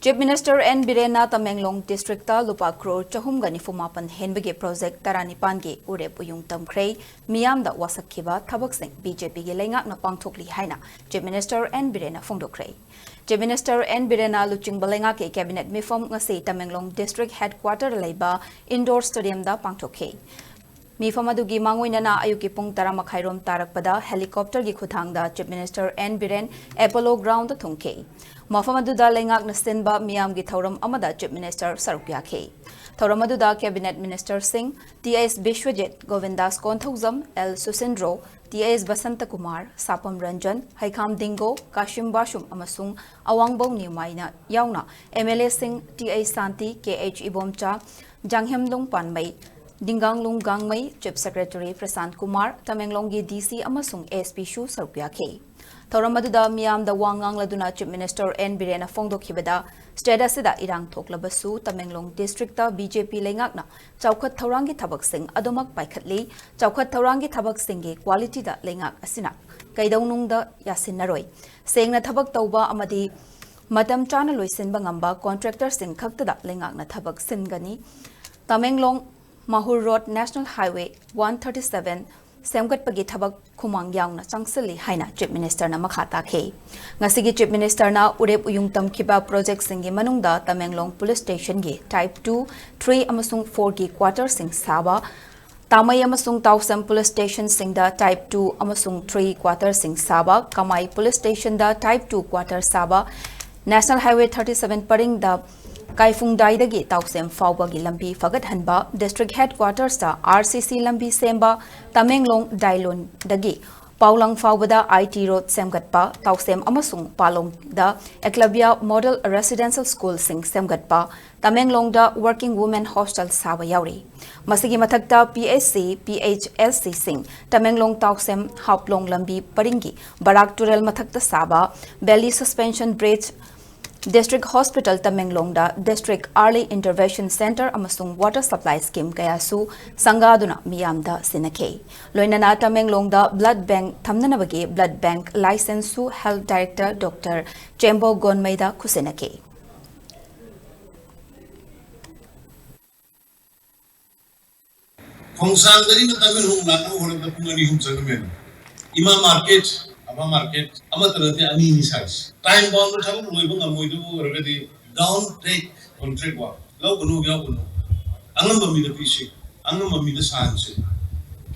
Chief Minister N. Birena Tamenglong District ta lupa crore chahum gani fumapan henbege project taranipan ge urep uyung tamkhrei miyam da wasakhiba thabak sing BJP ge lengak na pangthokli haina Chief Minister N. Birena phongdokhrei. Chief Minister N. Birena luching balenga ke cabinet Meepham ngasi Tamenglong District headquarter leiba indoor stadium da pangthokhe. Meepham adugi mangoinana ayuki pung 10 rom tarakpada helicopter gi khuthangda Chief Minister N. Biren Apollo ground thungke. Mafam aduda lengak na sinba miyam gi thauram amada Chief Minister sarukya khe. Thauram aduda Cabinet Minister Singh, T.S. Bishwajit, Govindas Konthokzam, L. Susindro, T.S. Basanta Kumar, Sapam Ranjan, Haikham Dingo, Kashim Bashum amasung Awangbo Niumaina Yauna, MLA Singh, T.A. Santi, K.H. Ibomcha, Janghemdong Panmai, Dinganglung Gangmai, Chief Secretary Prasant Kumar, Tamenglong gi DC amasung SP Shu sarukya khe. Thauram aduda miyam da wangang laduna Chief Minister N. Birena phongdokhibada state asida irang thoklabasu Tamenglong District ta BJP lengakna chawkhat thaurangi thabak sing adomak paikhatli chawkhat thaurangi thabak singi quality da lengak asina kaidaunung da yasinaroi sengna thabak tauba amadi matam chana loisinba ngamba contractor sing khakta da lengakna thabak singani Tamenglong Mahur Road National Highway 137 Semgat pagi thabak khumang yaungna changsali haina Chief Minister na makhata khe ngasigi Chief Minister na urep uyung tamkhiba project singi manungda Tamenglong Police Station gi type 2 3 amasung 4 gi quarter sing saba Tamai amasung Tausam Police Station singda type 2 amasung 3 quarter sing saba Kamai Police Station da type 2 quarter saba National Highway 37 paring da Kaifung Daidagi Tausem Faubagi Lambi Fagat Hanba District Headquarters ta RCC Lambi Semba Tamenglong Dailon Dagi Paulang Faubada IT Road Semgatpa Tausem Amasung Palong da Eklabia Model Residential School Sing Semgatpa Tamenglong da Working Women Hostel Saba Yauri Masigi Mathakta PSC PHLC Sing Tamenglong Tausem Haplong Lambi Paringi Barak Turel Mathakta Saba Belly Suspension Bridge District Hospital Tamenglong da District Early Intervention Center amasung Water Supply Scheme kayasu sangaduna miyamda sinake. Loinana Tamenglong da Blood Bank thamnanabagi Blood Bank License su Health Director Dr. Chembo Gonmaida kusinake. Khongsang dari Tamenglong na orang da pungani hum sagamen. Ima market Apa market, amat terhati ani ini size. Time bound bersama mulai bang amoy itu berarti down take contract wa. Lau penuh gak penuh. Angam memilih fisik, angam memilih sains.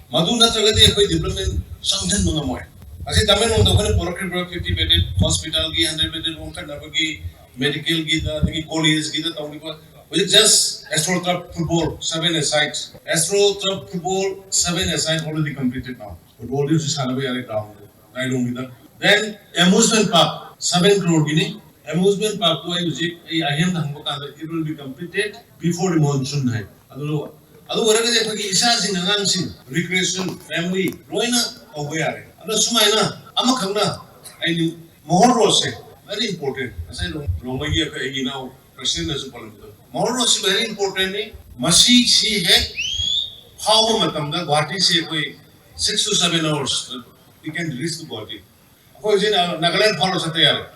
Madu na terhati apa development sangat mengamoy. Asyik Tamenglong tu kan porok 50 bedded hospital ki 100 bedded room kan apa ki medical kita, ki college kita tahu ni apa. Which just Astro Club football 7 sides. Astro Club football 7 sides already completed now. Football is just halfway around. Then amusement park 7 crore gini amusement park ko ay music ay ahim na hangko kada it will be completed before the monsoon hai adu wala ka pagi isa sing ngang sing recreation family roina aware adu sumai na amakhang na ay mohor rose very important asai romagi ka ay ginaw president na su palamdo mohor rose very important ni masi si hai how matam da guwahati se koi 6 to 7 hours we can reach the body. Of course, in Nagaland follows at the